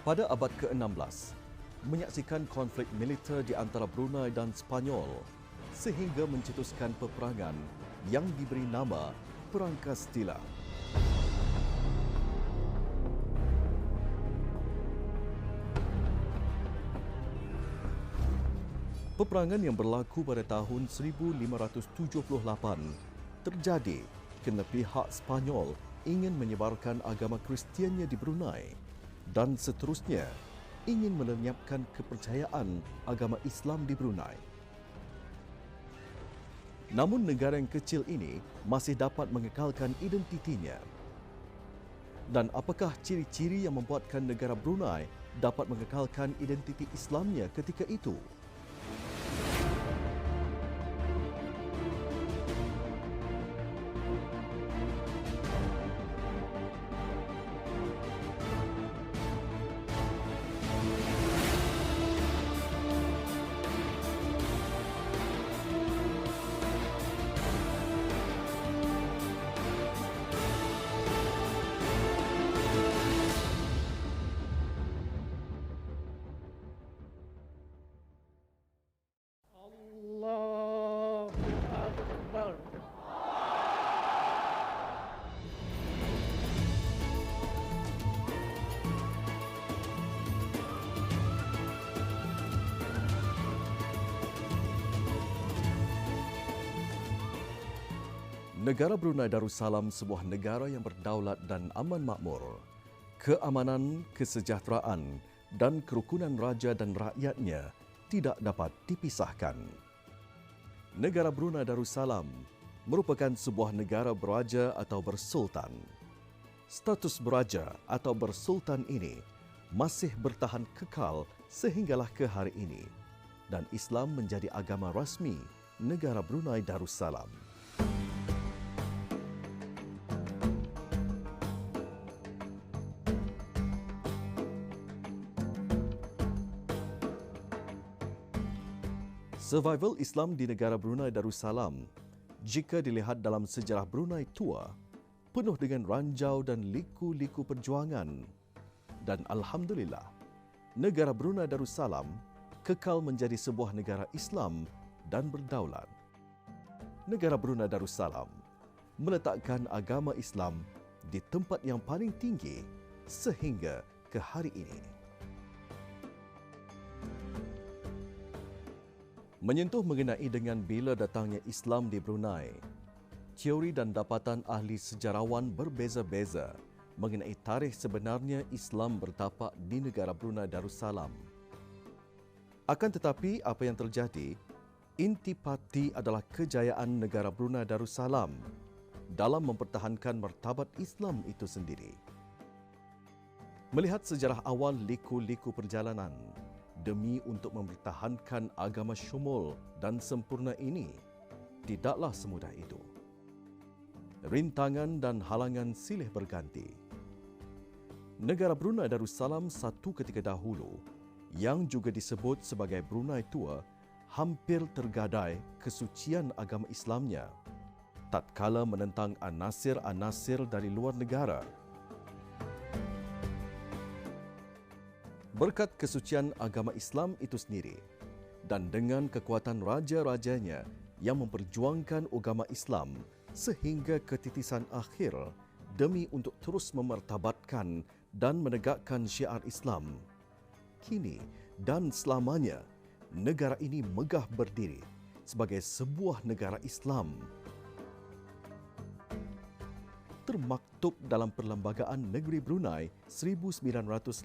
Pada abad ke-16, menyaksikan konflik militer di antara Brunei dan Sepanyol sehingga mencetuskan peperangan yang diberi nama Perang Kastila. Peperangan yang berlaku pada tahun 1578 terjadi kerana pihak Sepanyol ingin menyebarkan agama Kristiannya di Brunei dan seterusnya ingin melenyapkan kepercayaan agama Islam di Brunei. Namun negara yang kecil ini masih dapat mengekalkan identitinya. Dan apakah ciri-ciri yang membuatkan negara Brunei dapat mengekalkan identiti Islamnya ketika itu? Allahu Akbar. Negara Brunei Darussalam sebuah negara yang berdaulat dan aman makmur. Keamanan, kesejahteraan dan kerukunan raja dan rakyatnya tidak dapat dipisahkan. Negara Brunei Darussalam merupakan sebuah negara beraja atau bersultan. Status beraja atau bersultan ini masih bertahan kekal sehinggalah ke hari ini dan Islam menjadi agama rasmi negara Brunei Darussalam. Survival Islam di negara Brunei Darussalam, jika dilihat dalam sejarah Brunei tua, penuh dengan ranjau dan liku-liku perjuangan. Dan Alhamdulillah, negara Brunei Darussalam kekal menjadi sebuah negara Islam dan berdaulat. Negara Brunei Darussalam meletakkan agama Islam di tempat yang paling tinggi sehingga ke hari ini. Menyentuh mengenai dengan bila datangnya Islam di Brunei, teori dan dapatan ahli sejarawan berbeza-beza mengenai tarikh sebenarnya Islam bertapak di negara Brunei Darussalam. Akan tetapi, apa yang terjadi, intipati adalah kejayaan negara Brunei Darussalam dalam mempertahankan martabat Islam itu sendiri. Melihat sejarah awal liku-liku perjalanan, demi untuk mempertahankan agama syumul dan sempurna ini, tidaklah semudah itu. Rintangan dan halangan silih berganti. Negara Brunei Darussalam satu ketika dahulu, yang juga disebut sebagai Brunei Tua, hampir tergadai kesucian agama Islamnya, tatkala menentang anasir-anasir dari luar negara. Berkat kesucian agama Islam itu sendiri dan dengan kekuatan raja-rajanya yang memperjuangkan agama Islam sehingga ketitisan akhir demi untuk terus memartabatkan dan menegakkan syiar Islam, kini dan selamanya negara ini megah berdiri sebagai sebuah negara Islam. Termaktub dalam Perlembagaan Negeri Brunei 1959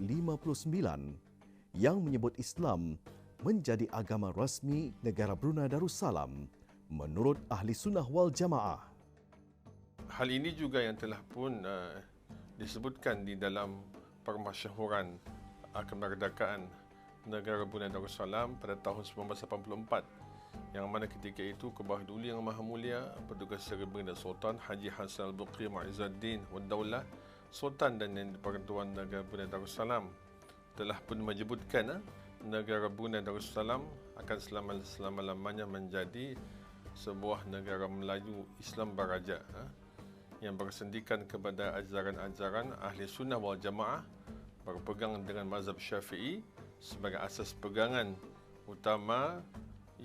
yang menyebut Islam menjadi agama rasmi negara Brunei Darussalam menurut Ahli Sunnah wal Jamaah. Hal ini juga yang telah pun disebutkan di dalam permasyahuran kemerdekaan negara Brunei Darussalam pada tahun 1984, yang mana ketika itu Kebawah Duli Yang Maha Mulia Petugas Baginda Sultan Haji Hassan Al-Buqri Mu'izzuddin Wad-Daulah, Sultan dan Pertuan negara Brunei Darussalam, telah pun menyebutkan negara Brunei Darussalam akan selama-lamanya menjadi sebuah negara Melayu Islam baraja yang bersendikan kepada ajaran-ajaran Ahli Sunnah wal Jamaah berpegang dengan mazhab Syafi'i sebagai asas pegangan utama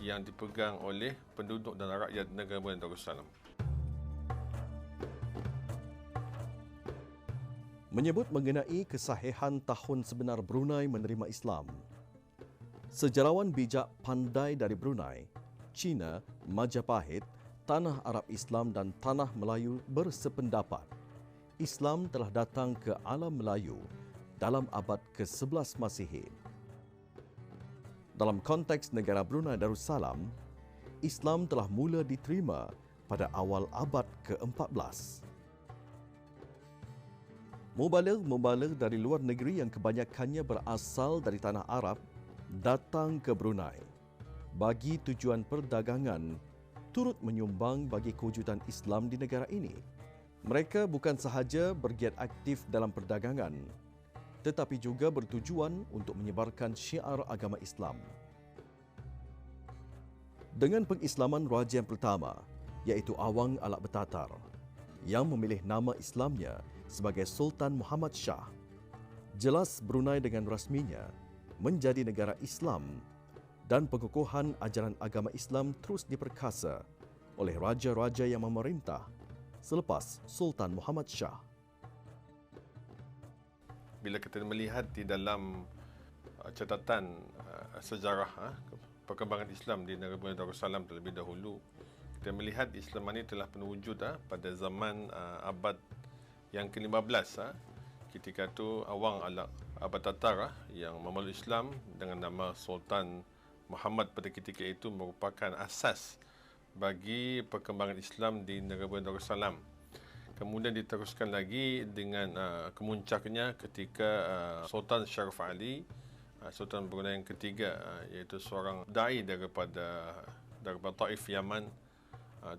yang dipegang oleh penduduk dan rakyat negara Brunei Darussalam. Menyebut mengenai kesahihan tahun sebenar Brunei menerima Islam. Sejarawan bijak pandai dari Brunei, China, Majapahit, Tanah Arab Islam dan Tanah Melayu bersependapat Islam telah datang ke alam Melayu dalam abad ke-11 Masihi. Dalam konteks negara Brunei Darussalam, Islam telah mula diterima pada awal abad ke-14. Mubaligh dari luar negeri yang kebanyakannya berasal dari tanah Arab datang ke Brunei bagi tujuan perdagangan, turut menyumbang bagi kewujudan Islam di negara ini. Mereka bukan sahaja bergiat aktif dalam perdagangan, tetapi juga bertujuan untuk menyebarkan syiar agama Islam. Dengan pengislaman raja yang pertama, iaitu Awang Alak Betatar, yang memilih nama Islamnya sebagai Sultan Muhammad Shah, jelas Brunei dengan rasminya menjadi negara Islam dan pengukuhan ajaran agama Islam terus diperkasa oleh raja-raja yang memerintah selepas Sultan Muhammad Shah. Bila kita melihat di dalam catatan sejarah perkembangan Islam di negara Brunei Darussalam terlebih dahulu, kita melihat Islam ini telah berwujud pada zaman abad yang ke-15. Ketika itu Awang Alak Betatar yang memeluk Islam dengan nama Sultan Muhammad pada ketika itu merupakan asas bagi perkembangan Islam di negara Brunei Darussalam. Kemudian diteruskan lagi dengan kemuncaknya ketika Sultan Sharif Ali, Sultan Brunei yang ketiga, iaitu seorang dai daripada Taif Yaman,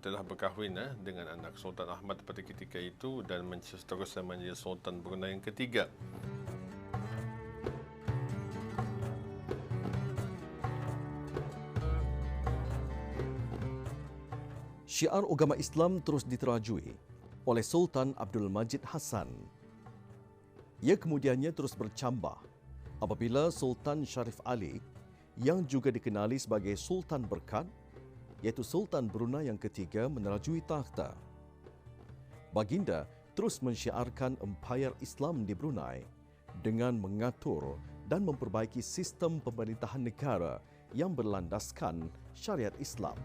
telah berkahwin dengan anak Sultan Ahmad pada ketika itu dan seterusnya menjadi Sultan Brunei yang ketiga. Syiar agama Islam terus diterajui oleh Sultan Abdul Majid Hassan. Ia kemudiannya terus bercambah apabila Sultan Sharif Ali yang juga dikenali sebagai Sultan Berkat, iaitu Sultan Brunei yang ketiga, menerajui takhta. Baginda terus mensyiarkan empayar Islam di Brunei dengan mengatur dan memperbaiki sistem pemerintahan negara yang berlandaskan syariat Islam.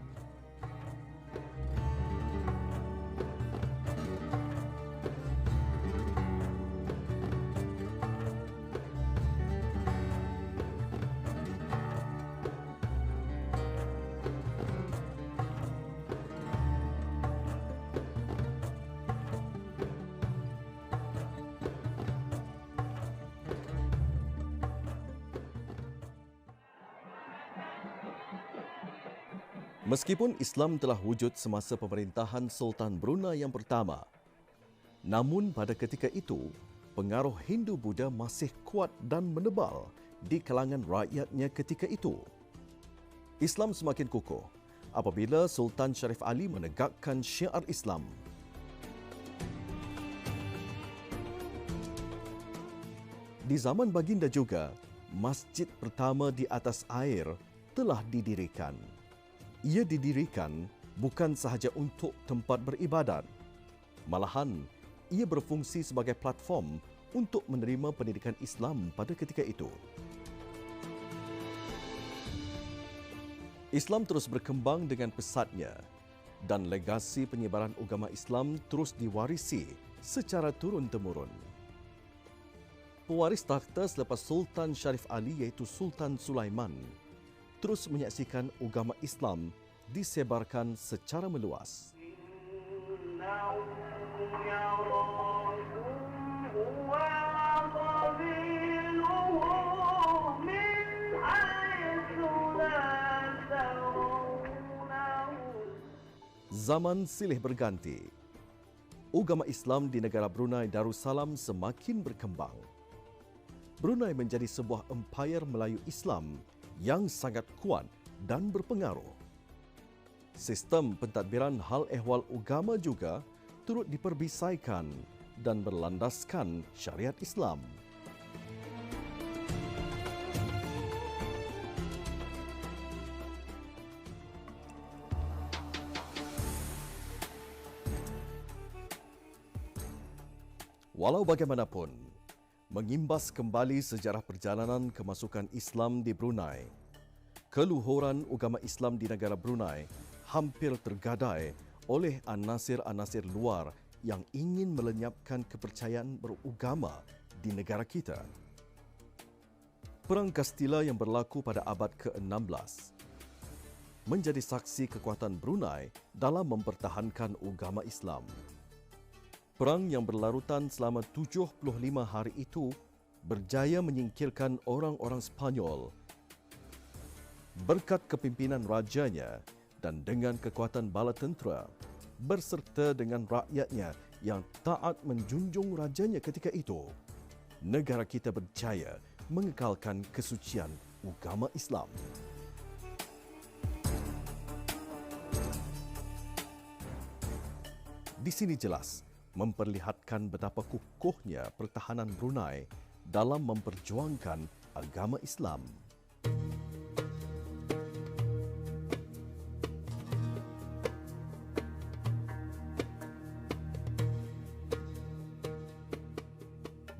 Meskipun Islam telah wujud semasa pemerintahan Sultan Brunei yang pertama, namun pada ketika itu, pengaruh Hindu-Buddha masih kuat dan menebal di kalangan rakyatnya ketika itu. Islam semakin kukuh apabila Sultan Sharif Ali menegakkan syiar Islam. Di zaman baginda juga, masjid pertama di atas air telah didirikan. Ia didirikan bukan sahaja untuk tempat beribadat, malahan ia berfungsi sebagai platform untuk menerima pendidikan Islam pada ketika itu. Islam terus berkembang dengan pesatnya dan legasi penyebaran agama Islam terus diwarisi secara turun-temurun. Pewaris takhta selepas Sultan Sharif Ali iaitu Sultan Sulaiman terus menyaksikan agama Islam disebarkan secara meluas. Zaman silih berganti. Agama Islam di negara Brunei Darussalam semakin berkembang. Brunei menjadi sebuah empayar Melayu Islam yang sangat kuat dan berpengaruh. Sistem pentadbiran hal ehwal agama juga turut diperbisaikan dan berlandaskan syariat Islam. Walau bagaimanapun, mengimbas kembali sejarah perjalanan kemasukan Islam di Brunei, keluhuran agama Islam di negara Brunei hampir tergadai oleh anasir-anasir luar yang ingin melenyapkan kepercayaan beragama di negara kita. Perang Kastila yang berlaku pada abad ke-16 menjadi saksi kekuatan Brunei dalam mempertahankan agama Islam. Perang yang berlarutan selama 75 hari itu berjaya menyingkirkan orang-orang Sepanyol. Berkat kepimpinan rajanya dan dengan kekuatan bala tentera, berserta dengan rakyatnya yang taat menjunjung rajanya ketika itu, negara kita berjaya mengekalkan kesucian agama Islam. Di sini jelas memperlihatkan betapa kukuhnya pertahanan Brunei dalam memperjuangkan agama Islam.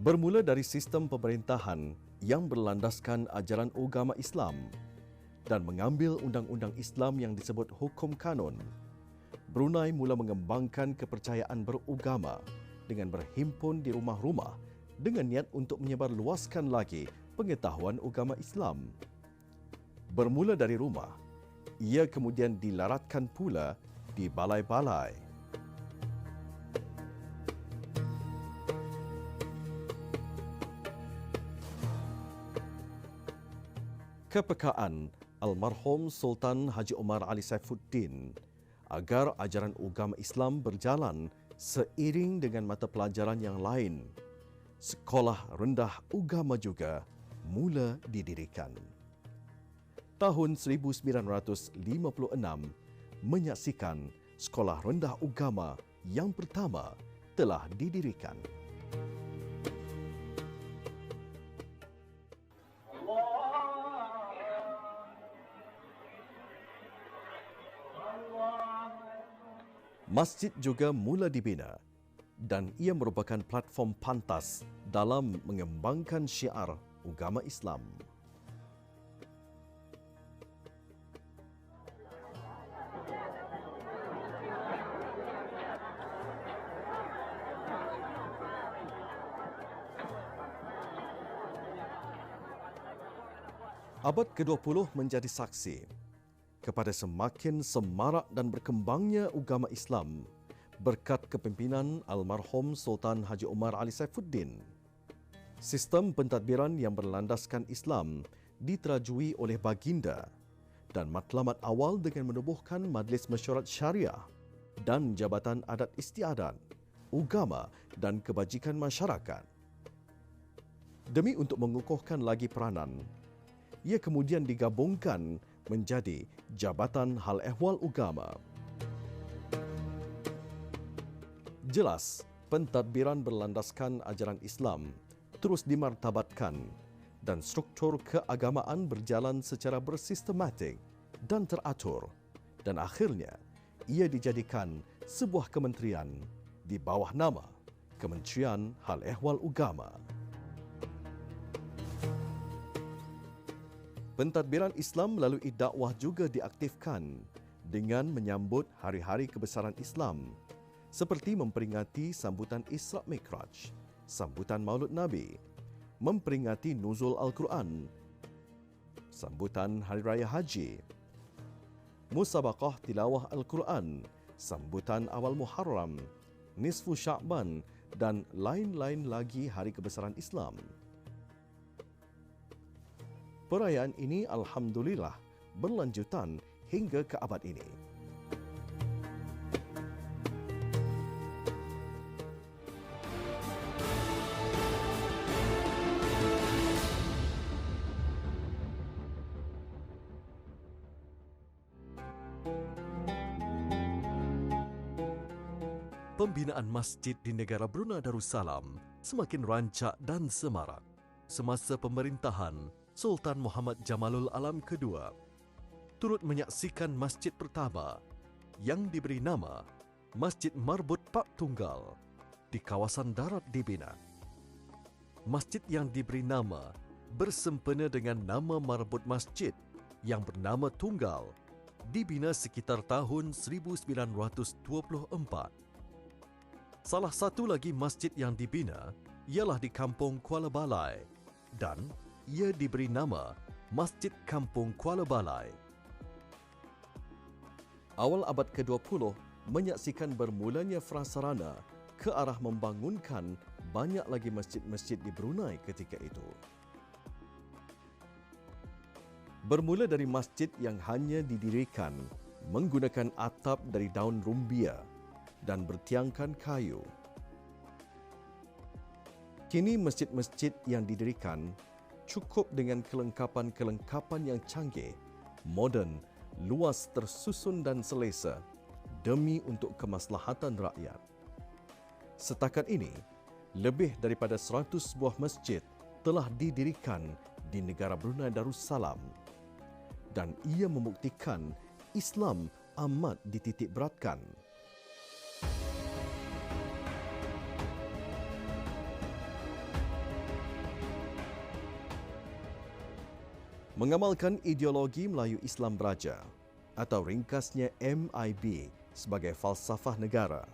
Bermula dari sistem pemerintahan yang berlandaskan ajaran agama Islam dan mengambil undang-undang Islam yang disebut hukum kanun, Brunei mula mengembangkan kepercayaan beragama dengan berhimpun di rumah-rumah dengan niat untuk menyebarluaskan lagi pengetahuan agama Islam. Bermula dari rumah, ia kemudian dilaratkan pula di balai-balai. Kepekaan almarhum Sultan Haji Omar Ali Saifuddin agar ajaran agama Islam berjalan seiring dengan mata pelajaran yang lain, sekolah rendah agama juga mula didirikan. Tahun 1956 menyaksikan sekolah rendah agama yang pertama telah didirikan. Masjid juga mula dibina dan ia merupakan platform pantas dalam mengembangkan syiar agama Islam. Abad ke-20 menjadi saksi kepada semakin semarak dan berkembangnya agama Islam berkat kepimpinan almarhum Sultan Haji Omar Ali Saifuddin. Sistem pentadbiran yang berlandaskan Islam diterajui oleh baginda dan matlamat awal dengan menubuhkan Majlis Mesyuarat Syariah dan Jabatan Adat Istiadat, Agama dan Kebajikan Masyarakat. Demi untuk mengukuhkan lagi peranan, ia kemudian digabungkan menjadi Jabatan Hal Ehwal Agama. Jelas, pentadbiran berlandaskan ajaran Islam terus dimartabatkan dan struktur keagamaan berjalan secara bersistematik dan teratur dan akhirnya ia dijadikan sebuah kementerian di bawah nama Kementerian Hal Ehwal Agama. Pentadbiran Islam melalui dakwah juga diaktifkan dengan menyambut hari-hari kebesaran Islam seperti memperingati sambutan Isra Mikraj, sambutan Maulud Nabi, memperingati Nuzul Al-Quran, sambutan Hari Raya Haji, Musabaqah Tilawah Al-Quran, sambutan awal Muharram, Nisfu Sya'ban dan lain-lain lagi hari kebesaran Islam. Perayaan ini alhamdulillah berlanjutan hingga ke abad ini. Pembinaan masjid di negara Brunei Darussalam semakin rancak dan semarak semasa pemerintahan Sultan Muhammad Jamalul Alam II. Turut menyaksikan masjid pertama yang diberi nama Masjid Marbut Pak Tunggal di kawasan darat dibina. Masjid yang diberi nama bersempena dengan nama marbut masjid yang bernama Tunggal, dibina sekitar tahun 1924. Salah satu lagi masjid yang dibina ialah di Kampung Kuala Balai dan ia diberi nama Masjid Kampung Kuala Balai. Awal abad ke-20 menyaksikan bermulanya prasarana ke arah membangunkan banyak lagi masjid-masjid di Brunei ketika itu. Bermula dari masjid yang hanya didirikan menggunakan atap dari daun rumbia dan bertiangkan kayu. Kini masjid-masjid yang didirikan cukup dengan kelengkapan-kelengkapan yang canggih, moden, luas, tersusun dan selesa demi untuk kemaslahatan rakyat. Setakat ini, lebih daripada 100 buah masjid telah didirikan di negara Brunei Darussalam dan ia membuktikan Islam amat dititikberatkan. Mengamalkan ideologi Melayu Islam Beraja atau ringkasnya MIB sebagai falsafah negara,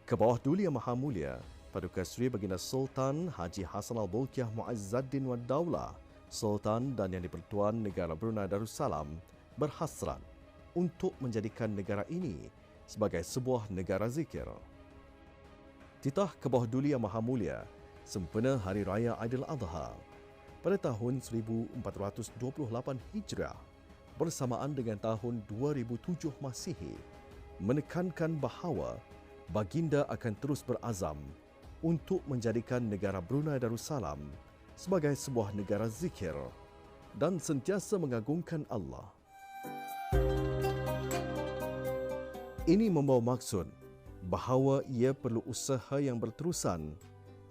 Kebawah Duli Yang Maha Mulia Paduka Seri Baginda Sultan Haji Hassan Al-Bolkiah Mu'izzuddin Wad Daulah, Sultan dan Yang di-Pertuan Negara Brunei Darussalam berhasrat untuk menjadikan negara ini sebagai sebuah negara zikir. Titah Kebawah Duli Yang Maha Mulia sempena Hari Raya Aidiladha pada tahun 1428 Hijrah bersamaan dengan tahun 2007 Masihi menekankan bahawa Baginda akan terus berazam untuk menjadikan negara Brunei Darussalam sebagai sebuah negara zikir dan sentiasa mengagungkan Allah. Ini membawa maksud bahawa ia perlu usaha yang berterusan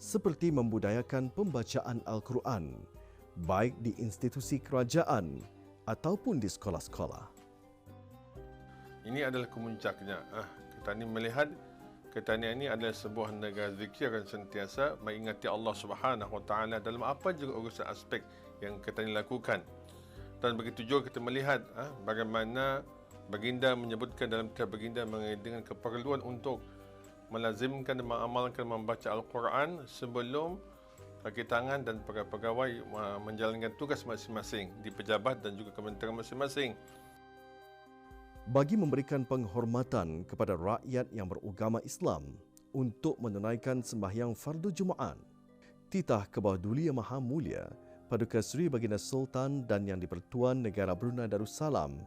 seperti membudayakan pembacaan Al-Quran baik di institusi kerajaan ataupun di sekolah-sekolah. Ini adalah kemuncaknya. Kita ini melihat Ketanian ini adalah sebuah negara zikir yang sentiasa mengingati Allah Subhanahu Wa Taala dalam apa juga urusan aspek yang kita ini lakukan. Dan begitu juga kita melihat bagaimana Baginda menyebutkan dalam kitab Baginda mengenai dengan keperluan untuk melazimkan dan mengamalkan membaca Al-Quran sebelum kaki tangan dan pegawai menjalankan tugas masing-masing di pejabat dan juga kementerian masing-masing. Bagi memberikan penghormatan kepada rakyat yang beragama Islam untuk menunaikan sembahyang fardu Jumaat, titah Kebawah Duli Yang Maha Mulia Paduka Seri Baginda Sultan dan Yang di-Pertuan Negara Brunei Darussalam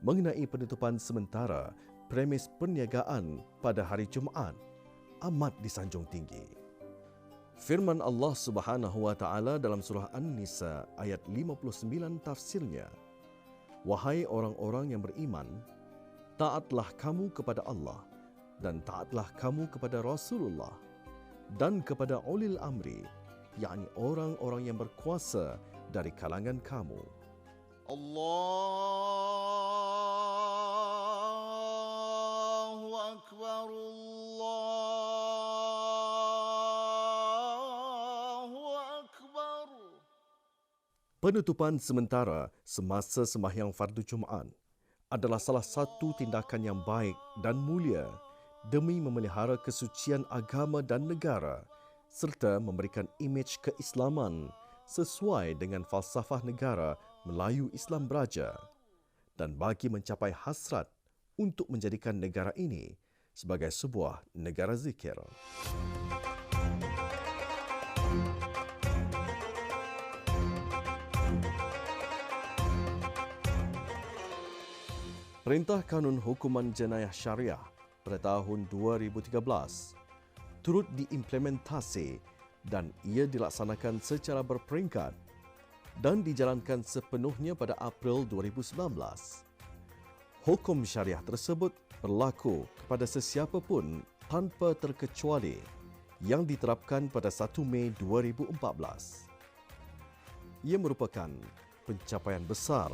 mengenai penutupan sementara premis perniagaan pada hari Jumaat amat disanjung tinggi. Firman Allah Subhanahu Wa Taala dalam surah An-Nisa ayat 59 tafsirnya, "Wahai orang-orang yang beriman, taatlah kamu kepada Allah dan taatlah kamu kepada Rasulullah dan kepada ulil amri, yakni orang-orang yang berkuasa dari kalangan kamu." Allahu Akbar, Allahu Akbar. Penutupan sementara semasa sembahyang fardu Jumaat adalah salah satu tindakan yang baik dan mulia demi memelihara kesucian agama dan negara serta memberikan imej keislaman sesuai dengan falsafah negara Melayu Islam Beraja dan bagi mencapai hasrat untuk menjadikan negara ini sebagai sebuah negara zikir. Perintah Kanun Hukuman Jenayah Syariah pada tahun 2013 turut diimplementasi dan ia dilaksanakan secara berperingkat dan dijalankan sepenuhnya pada April 2019. Hukum syariah tersebut berlaku kepada sesiapa pun tanpa terkecuali yang diterapkan pada 1 Mei 2014. Ia merupakan pencapaian besar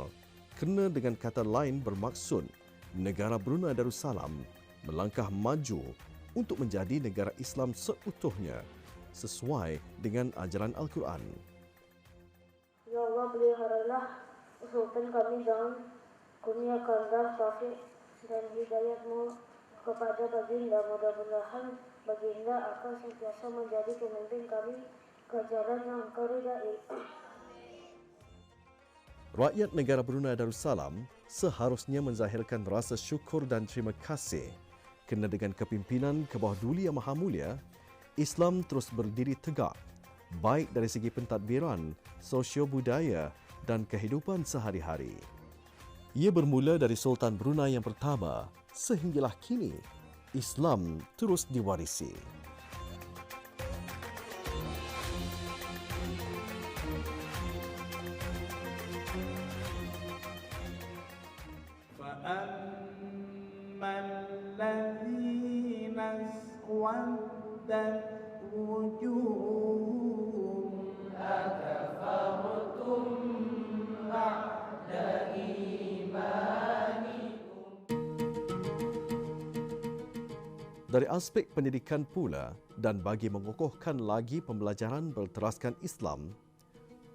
kerana dengan kata lain bermaksud negara Brunei Darussalam melangkah maju untuk menjadi negara Islam seutuhnya sesuai dengan ajaran Al-Quran. Ya Allah, peliharalah Sultan kami dan kurniakanlah taufik dan hidayat-Mu kepada baginda. Mudah-mudahan baginda akan sentiasa menjadi pemimpin kami ke jalan yang Engkau ridai. Rakyat negara Brunei Darussalam seharusnya menzahirkan rasa syukur dan terima kasih kerana dengan kepimpinan ke bawah Duli Yang Maha Mulia, Islam terus berdiri tegak baik dari segi pentadbiran, sosio-budaya dan kehidupan sehari-hari. Ia bermula dari Sultan Brunei yang pertama sehinggalah kini Islam terus diwarisi. فأما الذين اسودت وجوههم أكفرتم بعد إيمانكم. Dari aspek pendidikan pula dan bagi mengukuhkan lagi pembelajaran berteraskan Islam,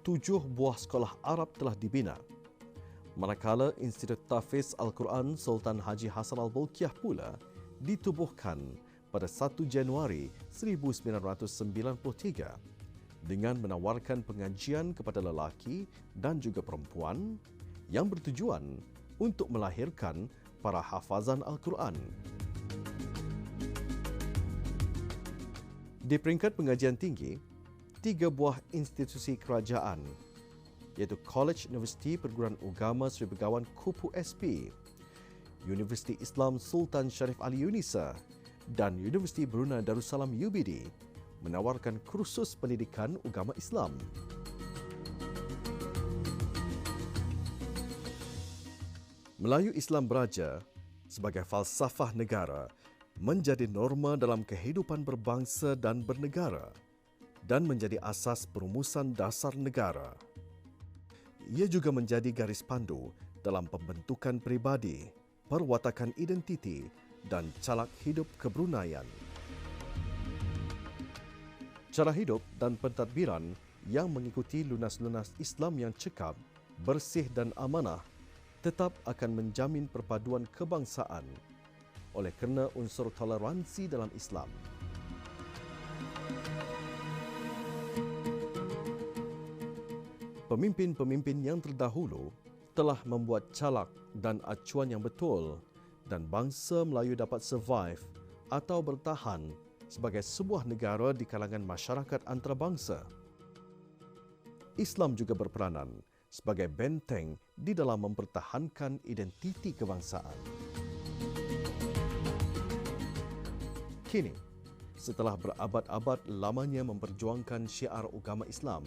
7 buah sekolah Arab telah dibina. Manakala Institut Tahfiz Al-Quran Sultan Haji Hassan Al-Bolkiah pula ditubuhkan pada 1 Januari 1993 dengan menawarkan pengajian kepada lelaki dan juga perempuan yang bertujuan untuk melahirkan para hafazan Al-Quran. Di peringkat pengajian tinggi, 3 buah institusi kerajaan iaitu College Universiti Perguruan Agama Seri Begawan Kupu SP, Universiti Islam Sultan Sharif Ali Unisa dan Universiti Brunei Darussalam UBD menawarkan kursus pendidikan agama Islam. Melayu Islam Beraja sebagai falsafah negara menjadi norma dalam kehidupan berbangsa dan bernegara dan menjadi asas perumusan dasar negara. Ia juga menjadi garis pandu dalam pembentukan peribadi, perwatakan identiti dan calak hidup kebrunaian. Cara hidup dan pentadbiran yang mengikuti lunas-lunas Islam yang cekap, bersih dan amanah tetap akan menjamin perpaduan kebangsaan oleh kerana unsur toleransi dalam Islam. Pemimpin-pemimpin yang terdahulu telah membuat calak dan acuan yang betul dan bangsa Melayu dapat survive atau bertahan sebagai sebuah negara di kalangan masyarakat antarabangsa. Islam juga berperanan sebagai benteng di dalam mempertahankan identiti kebangsaan. Kini, setelah berabad-abad lamanya memperjuangkan syiar agama Islam,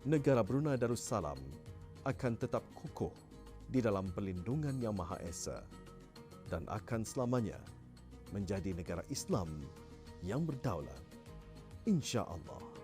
negara Brunei Darussalam akan tetap kukuh di dalam perlindungan Yang Maha Esa dan akan selamanya menjadi negara Islam yang berdaulat, insya-Allah.